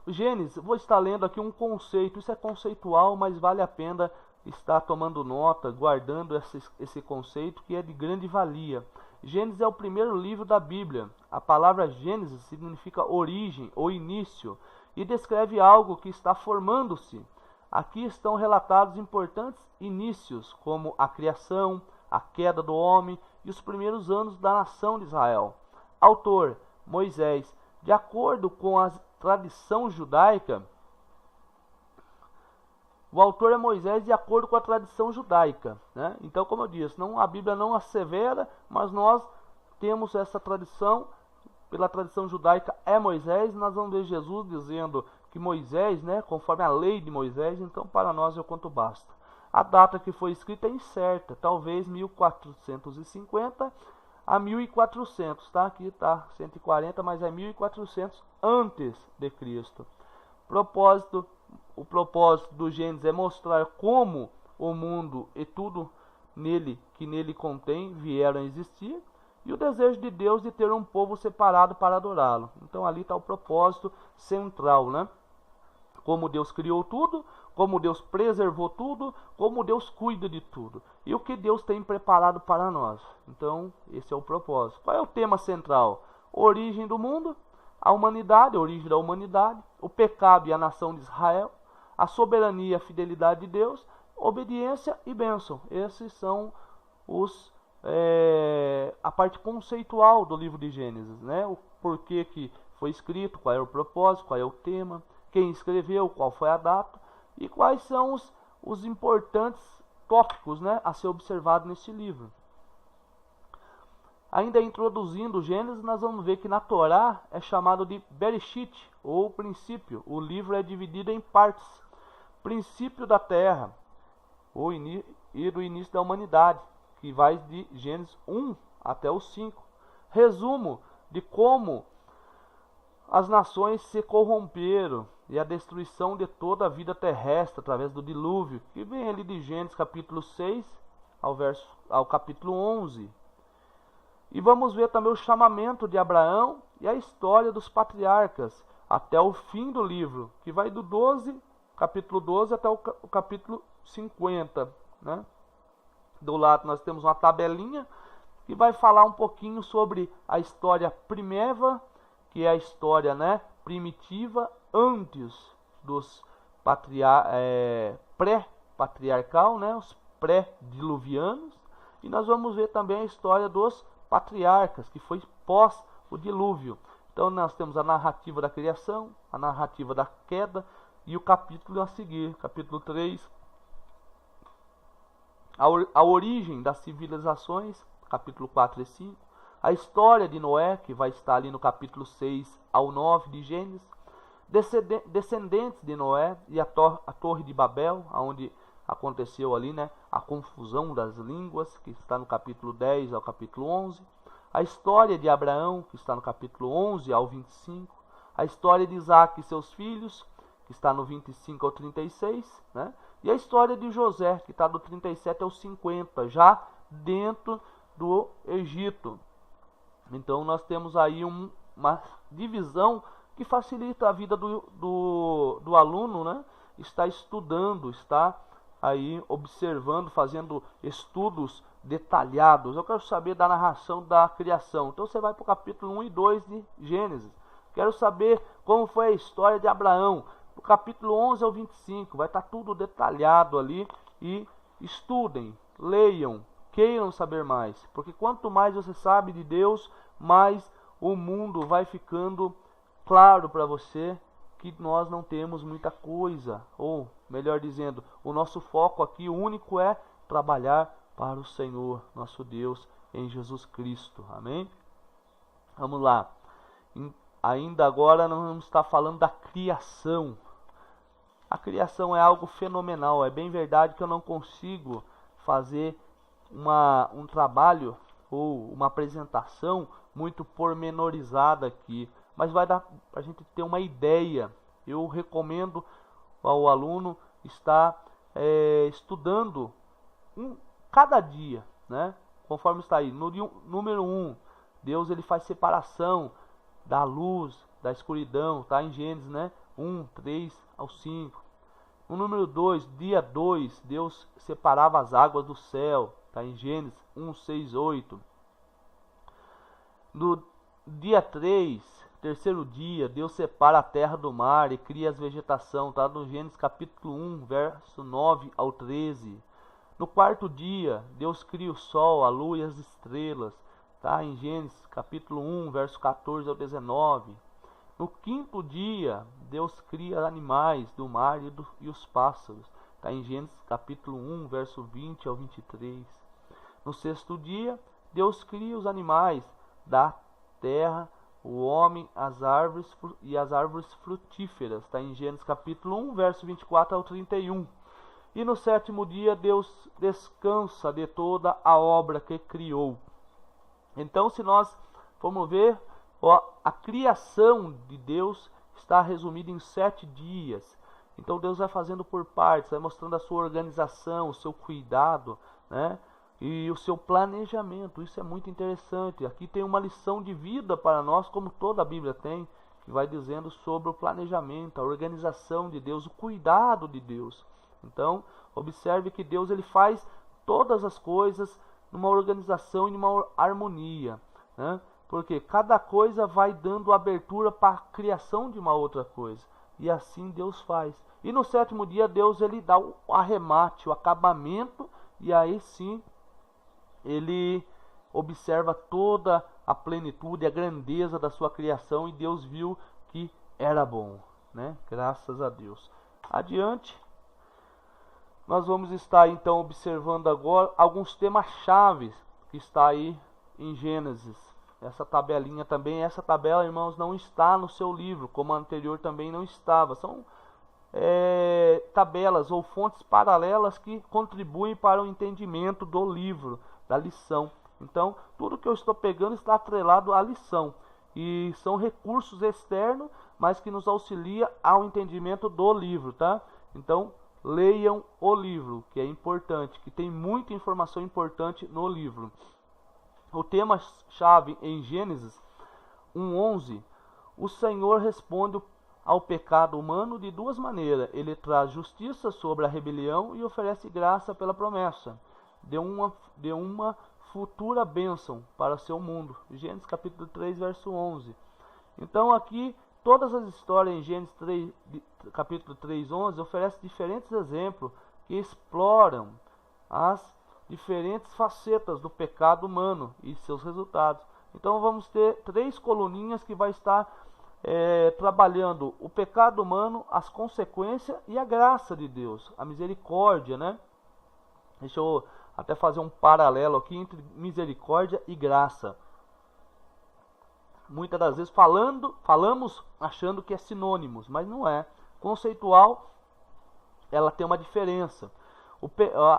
Speaker 1: O Gênesis, vou estar lendo aqui um conceito, isso é conceitual, mas vale a pena estar tomando nota, guardando esse conceito que é de grande valia. Gênesis é o primeiro livro da Bíblia. A palavra Gênesis significa origem ou início e descreve algo que está formando-se. Aqui estão relatados importantes inícios, como a criação, a queda do homem e os primeiros anos da nação de Israel. Autor, Moisés. De acordo com a tradição judaica, o autor é Moisés de acordo com a tradição judaica, né? Então, como eu disse, a Bíblia não assevera, mas nós temos essa tradição, pela tradição judaica é Moisés. Nós vamos ver Jesus dizendo que Moisés, né, conforme a lei de Moisés, então para nós é o quanto basta. A data que foi escrita é incerta, talvez 1450 a 1400, tá? Aqui está 140, mas é 1400 antes de Cristo. O propósito do Gênesis é mostrar como o mundo e tudo que nele contém vieram a existir, e o desejo de Deus de ter um povo separado para adorá-lo. Então ali está o propósito central, né? Como Deus criou tudo, como Deus preservou tudo, como Deus cuida de tudo e o que Deus tem preparado para nós. Então esse é o propósito. Qual é o tema central? Origem do mundo, a humanidade, a origem da humanidade, o pecado e a nação de Israel, a soberania e a fidelidade de Deus, obediência e bênção. Esses são a parte conceitual do livro de Gênesis, né? O porquê que foi escrito, qual é o propósito, qual é o tema, quem escreveu, qual foi a data e quais são os importantes tópicos, né, a ser observado nesse livro. Ainda introduzindo o Gênesis, nós vamos ver que na Torá é chamado de Bereshit, ou princípio. O livro é dividido em partes. Princípio da terra, e do início da humanidade, que vai de Gênesis 1 até o 5. Resumo de como as nações se corromperam e a destruição de toda a vida terrestre através do dilúvio, que vem ali de Gênesis capítulo 6 ao capítulo 11. E vamos ver também o chamamento de Abraão e a história dos patriarcas até o fim do livro, que vai do capítulo 12 até o capítulo 50, né? Do lado nós temos uma tabelinha que vai falar um pouquinho sobre a história primeva, que é a história, né, primitiva antes dos pré-patriarcal, né, os pré-diluvianos. E nós vamos ver também a história dos patriarcas, que foi pós o dilúvio. Então nós temos a narrativa da criação, a narrativa da queda e o capítulo a seguir, capítulo 3, a origem das civilizações, capítulo 4 e 5, a história de Noé, que vai estar ali no capítulo 6 ao 9 de Gênesis, descendentes de Noé e a Torre de Babel, onde aconteceu ali, né, a confusão das línguas, que está no capítulo 10 ao capítulo 11, a história de Abraão, que está no capítulo 11 ao 25, a história de Isaac e seus filhos, que está no 25 ao 36, né, e a história de José, que está do 37 ao 50, já dentro do Egito. Então nós temos aí uma divisão que facilita a vida do aluno, né? Está estudando, está aí observando, fazendo estudos detalhados. Eu quero saber da narração da criação. Então você vai para o capítulo 1 e 2 de Gênesis. Quero saber como foi a história de Abraão. Do capítulo 11 ao 25, vai estar tudo detalhado ali. E estudem, leiam, queiram saber mais. Porque quanto mais você sabe de Deus, mais o mundo vai ficando claro para você que nós não temos muita coisa. Ou, melhor dizendo, o nosso foco aqui, o único, é trabalhar para o Senhor, nosso Deus, em Jesus Cristo. Amém? Vamos lá. Ainda agora nós vamos estar falando da criação. A criação é algo fenomenal. É bem verdade que eu não consigo fazer um trabalho ou uma apresentação muito pormenorizada aqui. mas vai dar para a gente ter uma ideia. Eu recomendo ao aluno estar estudando cada dia, né? Conforme está aí. Número 1, Deus ele faz separação da luz, da escuridão, tá em Gênesis, né? 1, 3 ao 5. No número 2, dia 2, Deus separava as águas do céu, tá em Gênesis 1, 6, 8. No dia 3, terceiro dia, Deus separa a terra do mar e cria as vegetação, tá no Gênesis capítulo 1, verso 9 ao 13. No quarto dia, Deus cria o sol, a lua e as estrelas, tá em Gênesis capítulo 1, verso 14 ao 19. No quinto dia, Deus cria animais do mar e os pássaros. Está em Gênesis capítulo 1, verso 20 ao 23. No sexto dia, Deus cria os animais da terra, o homem, as árvores e as árvores frutíferas. Está em Gênesis capítulo 1, verso 24 ao 31. E no sétimo dia, Deus descansa de toda a obra que criou. Então, se nós formos ver, a criação de Deus está resumida em 7 dias. Então Deus vai fazendo por partes, vai mostrando a sua organização, o seu cuidado, né? E o seu planejamento. Isso é muito interessante. Aqui tem uma lição de vida para nós, como toda a Bíblia tem, que vai dizendo sobre o planejamento, a organização de Deus, o cuidado de Deus. Então, observe que Deus ele faz todas as coisas numa organização e numa harmonia, né? Porque cada coisa vai dando abertura para a criação de uma outra coisa. E assim Deus faz. E no sétimo dia Deus ele dá o arremate, o acabamento. E aí sim ele observa toda a plenitude, a grandeza da sua criação. E Deus viu que era bom, né? Graças a Deus. Adiante. Nós vamos estar então observando agora alguns temas chaves que está aí em Gênesis. Essa tabelinha também, essa tabela, irmãos, não está no seu livro, como a anterior também não estava. São tabelas ou fontes paralelas que contribuem para o entendimento do livro, da lição. Então, tudo que eu estou pegando está atrelado à lição. E são recursos externos, mas que nos auxilia ao entendimento do livro, tá? Então, leiam o livro, que é importante, que tem muita informação importante no livro. O tema-chave em Gênesis 1:11, o Senhor responde ao pecado humano de duas maneiras. Ele traz justiça sobre a rebelião e oferece graça pela promessa de uma futura bênção para seu mundo. Gênesis capítulo 3, verso 11. Então aqui, todas as histórias em Gênesis 3, capítulo 3, 11, oferecem diferentes exemplos que exploram as diferentes facetas do pecado humano e seus resultados. Então vamos ter 3 coluninhas que vai estar trabalhando o pecado humano, as consequências e a graça de Deus, a misericórdia, né? Deixa eu até fazer um paralelo aqui entre misericórdia e graça. Muitas das vezes falamos achando que é sinônimos, mas não é. Conceitual, ela tem uma diferença.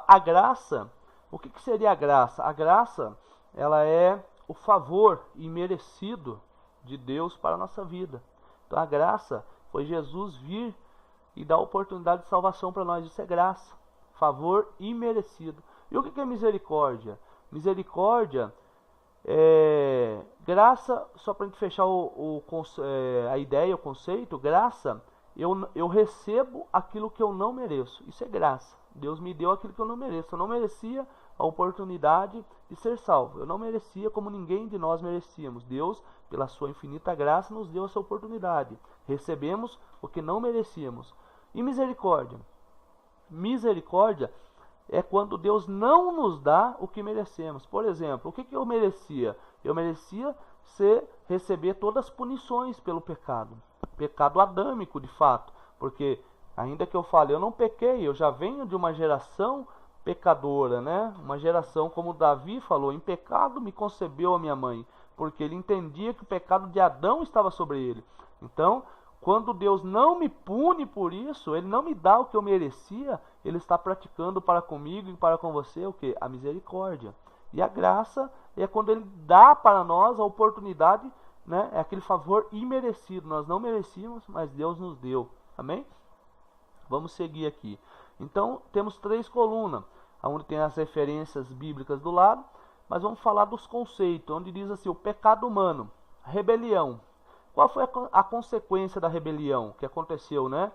Speaker 1: A graça, o que seria a graça? A graça, ela é o favor imerecido de Deus para a nossa vida. Então a graça foi Jesus vir e dar oportunidade de salvação para nós. Isso é graça, favor imerecido. E o que é misericórdia? Misericórdia é graça, só para a gente fechar a ideia, o conceito. Graça, eu recebo aquilo que eu não mereço. Isso é graça. Deus me deu aquilo que eu não mereço. Eu não merecia a oportunidade de ser salvo. Eu não merecia, como ninguém de nós merecíamos. Deus, pela sua infinita graça, nos deu essa oportunidade. Recebemos o que não merecíamos. E misericórdia? Misericórdia é quando Deus não nos dá o que merecemos. Por exemplo, o que eu merecia? Eu merecia receber todas as punições pelo pecado. Pecado adâmico, de fato. Porque, ainda que eu fale, eu não pequei, eu já venho de uma geração pecadora, né? Uma geração, como Davi falou, em pecado me concebeu a minha mãe. Porque ele entendia que o pecado de Adão estava sobre ele. Então, quando Deus não me pune por isso, Ele não me dá o que eu merecia, Ele está praticando para comigo e para com você o que? A misericórdia. E a graça é quando Ele dá para nós a oportunidade, né? É aquele favor imerecido. Nós não merecíamos, mas Deus nos deu. Amém? Vamos seguir aqui. Então, temos 3 colunas, onde tem as referências bíblicas do lado, mas vamos falar dos conceitos, onde diz assim, o pecado humano, rebelião. Qual foi a consequência da rebelião que aconteceu, né?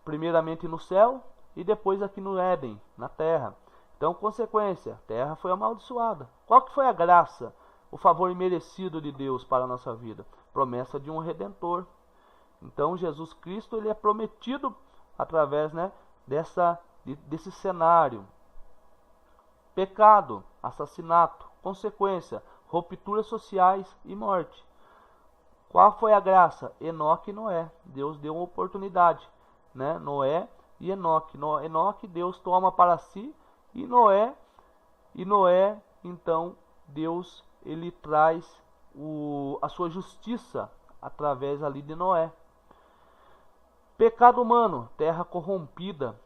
Speaker 1: Primeiramente no céu e depois aqui no Éden, na terra. Então, consequência, a terra foi amaldiçoada. Qual que foi a graça, o favor imerecido de Deus para a nossa vida? Promessa de um Redentor. Então, Jesus Cristo, ele é prometido através, né, desse cenário. Pecado, assassinato, consequência, rupturas sociais e morte. Qual foi a graça? Enoque e Noé. Deus deu uma oportunidade, né? Noé e Enoque. Enoque Deus toma para si e Noé, então Deus ele traz a sua justiça através ali de Noé. Pecado humano, terra corrompida.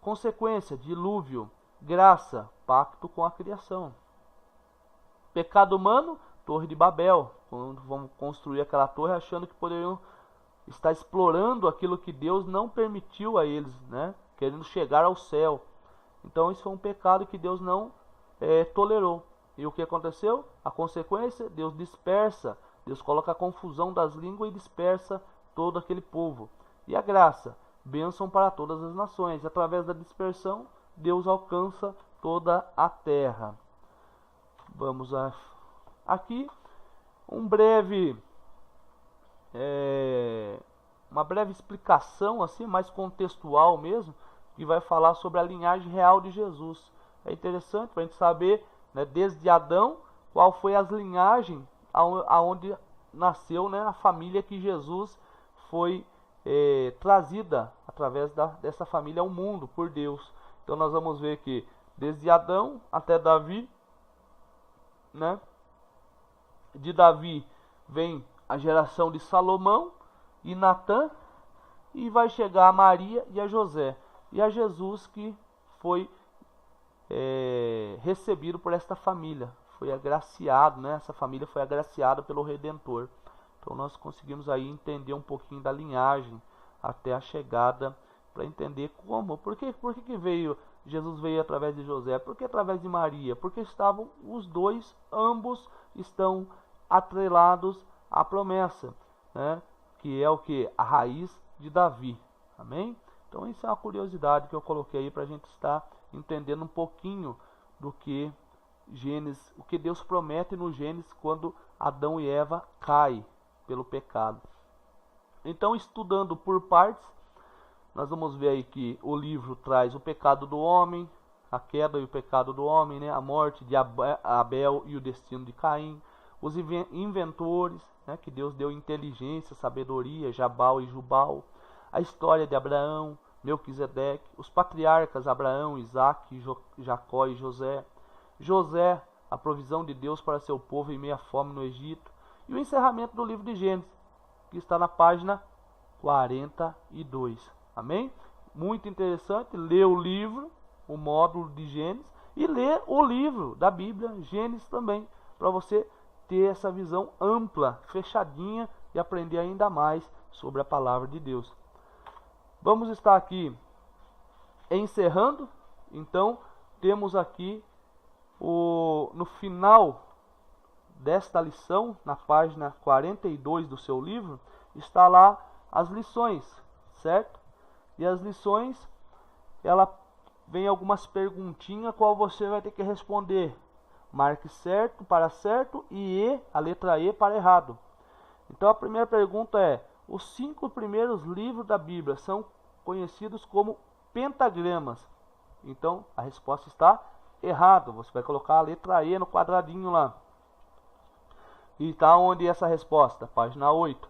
Speaker 1: Consequência, dilúvio. Graça, pacto com a criação. Pecado humano, Torre de Babel. Quando vamos construir aquela torre achando que poderiam estar explorando aquilo que Deus não permitiu a eles, né? Querendo chegar ao céu. Então isso foi um pecado que Deus não tolerou. E o que aconteceu? A consequência, Deus dispersa. Deus coloca a confusão das línguas e dispersa todo aquele povo. E a graça, bênção para todas as nações. Através da dispersão, Deus alcança toda a terra. Vamos aqui uma breve explicação assim, mais contextual mesmo, que vai falar sobre a linhagem real de Jesus. É interessante para a gente saber, né, desde Adão, qual foi as linhagens aonde nasceu, né, a família que Jesus foi trazida através dessa família ao mundo por Deus. Então nós vamos ver que desde Adão até Davi, né? De Davi vem a geração de Salomão e Natã, e vai chegar a Maria e a José e a Jesus, que foi recebido por esta família, foi agraciado, né? Essa família foi agraciada pelo Redentor. Então nós conseguimos aí entender um pouquinho da linhagem até a chegada, para entender como, por que Jesus veio através de José, por que através de Maria? Porque estavam os dois, ambos estão atrelados à promessa, né? Que é o que? A raiz de Davi. Amém? Então isso é uma curiosidade que eu coloquei aí para a gente estar entendendo um pouquinho do que Gênesis, o que Deus promete no Gênesis quando Adão e Eva caem pelo pecado. Então, estudando por partes, nós vamos ver aí que o livro traz o pecado do homem, a queda e o pecado do homem, né? A morte de Abel e o destino de Caim, os inventores, né? Que Deus deu inteligência, sabedoria, Jabal e Jubal, a história de Abraão, Melquisedeque, os patriarcas Abraão, Isaque, Jacó e José, a provisão de Deus para seu povo em meio à fome no Egito, e o encerramento do livro de Gênesis, que está na página 42. Amém? Muito interessante ler o livro, o módulo de Gênesis, e ler o livro da Bíblia, Gênesis também, para você ter essa visão ampla, fechadinha, e aprender ainda mais sobre a palavra de Deus. Vamos estar aqui encerrando. Então, temos aqui no final desta lição, na página 42 do seu livro, está lá as lições, certo? E as lições, ela vem algumas perguntinhas qual você vai ter que responder. Marque certo para certo e a letra E para errado. Então a primeira pergunta é: os 5 primeiros livros da Bíblia são conhecidos como pentagramas. Então a resposta está errada. Você vai colocar a letra E no quadradinho lá. E está onde essa resposta? Página 8.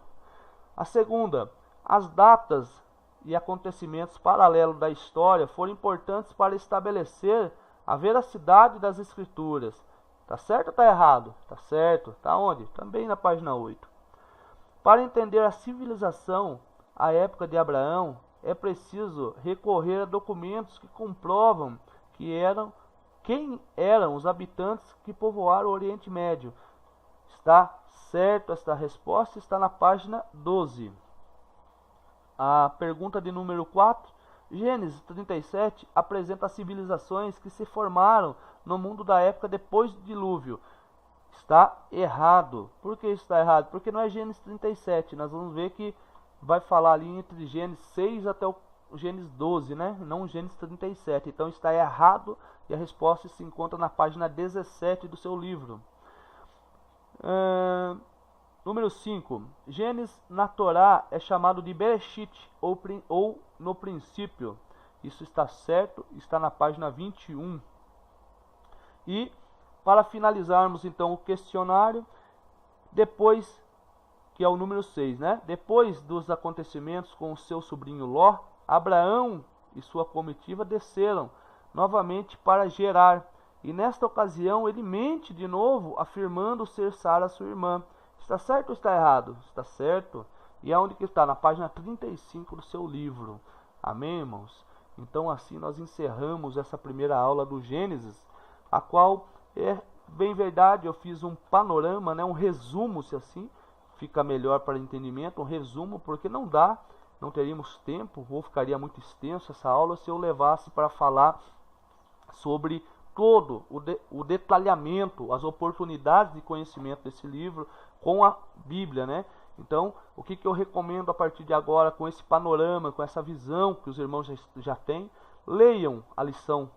Speaker 1: A segunda: as datas e acontecimentos paralelos da história foram importantes para estabelecer a veracidade das escrituras. Tá certo ou tá errado? Tá certo. Tá onde? Também na página 8. Para entender a civilização à época de Abraão, é preciso recorrer a documentos que comprovam quem eram os habitantes que povoaram o Oriente Médio. Está certo esta resposta está na página 12. A pergunta de número 4. Gênesis 37 apresenta as civilizações que se formaram no mundo da época depois do dilúvio. Está errado. Por que está errado? Porque não é Gênesis 37. Nós vamos ver que vai falar ali entre Gênesis 6 até o Gênesis 12, né? Não Gênesis 37. Então está errado e a resposta se encontra na página 17 do seu livro. Número 5. Gênesis na Torá é chamado de Bereshit, ou no princípio. Isso está certo, está na página 21. E, para finalizarmos então o questionário, depois, que é o número 6, né? Depois dos acontecimentos com o seu sobrinho Ló, Abraão e sua comitiva desceram novamente para Gerar. E nesta ocasião ele mente de novo, afirmando ser Sara sua irmã. Está certo ou está errado? Está certo. E aonde que está? Na página 35 do seu livro. Amém, irmãos? Então assim nós encerramos essa primeira aula do Gênesis, a qual é bem verdade, eu fiz um panorama, né, um resumo, se assim fica melhor para entendimento, um resumo, porque não teríamos tempo, ou ficaria muito extenso essa aula se eu levasse para falar sobre todo o detalhamento, as oportunidades de conhecimento desse livro com a Bíblia, né? Então, o que eu recomendo a partir de agora, com esse panorama, com essa visão que os irmãos já têm? Leiam a lição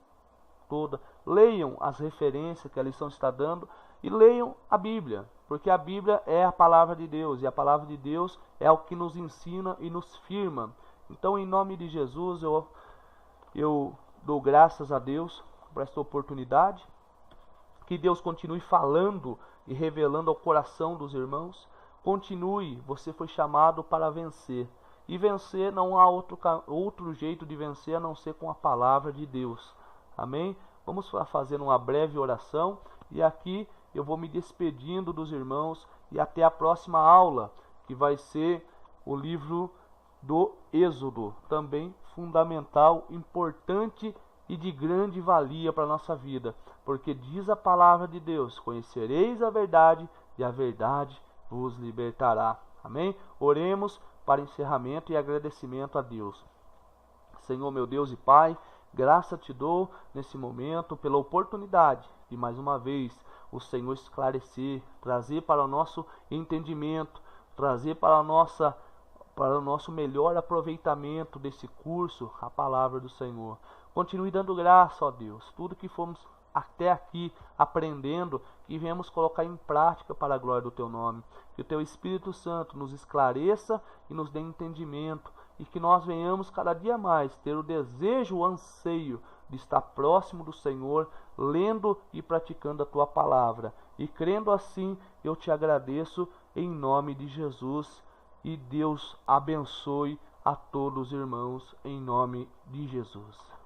Speaker 1: toda, leiam as referências que a lição está dando e leiam a Bíblia, porque a Bíblia é a palavra de Deus, e a palavra de Deus é o que nos ensina e nos firma. Então, em nome de Jesus, eu dou graças a Deus por esta oportunidade, que Deus continue falando e revelando ao coração dos irmãos. Continue, você foi chamado para vencer, e vencer não há outro jeito de vencer a não ser com a palavra de Deus. Amém? Vamos fazer uma breve oração, e aqui eu vou me despedindo dos irmãos, e até a próxima aula, que vai ser o livro do Êxodo, também fundamental, importante e de grande valia para a nossa vida, porque diz a palavra de Deus: conhecereis a verdade, e a verdade vos libertará. Amém? Oremos para encerramento e agradecimento a Deus. Senhor, meu Deus e Pai, graça te dou nesse momento pela oportunidade de mais uma vez o Senhor esclarecer, trazer para o nosso entendimento, trazer para o nosso melhor aproveitamento desse curso, a palavra do Senhor. Continue dando graça, ó Deus, tudo que fomos até aqui aprendendo, que viemos colocar em prática para a glória do Teu nome. Que o Teu Espírito Santo nos esclareça e nos dê entendimento, e que nós venhamos cada dia mais ter o desejo, o anseio de estar próximo do Senhor, lendo e praticando a Tua palavra. E crendo assim, eu Te agradeço em nome de Jesus, e Deus abençoe a todos os irmãos em nome de Jesus.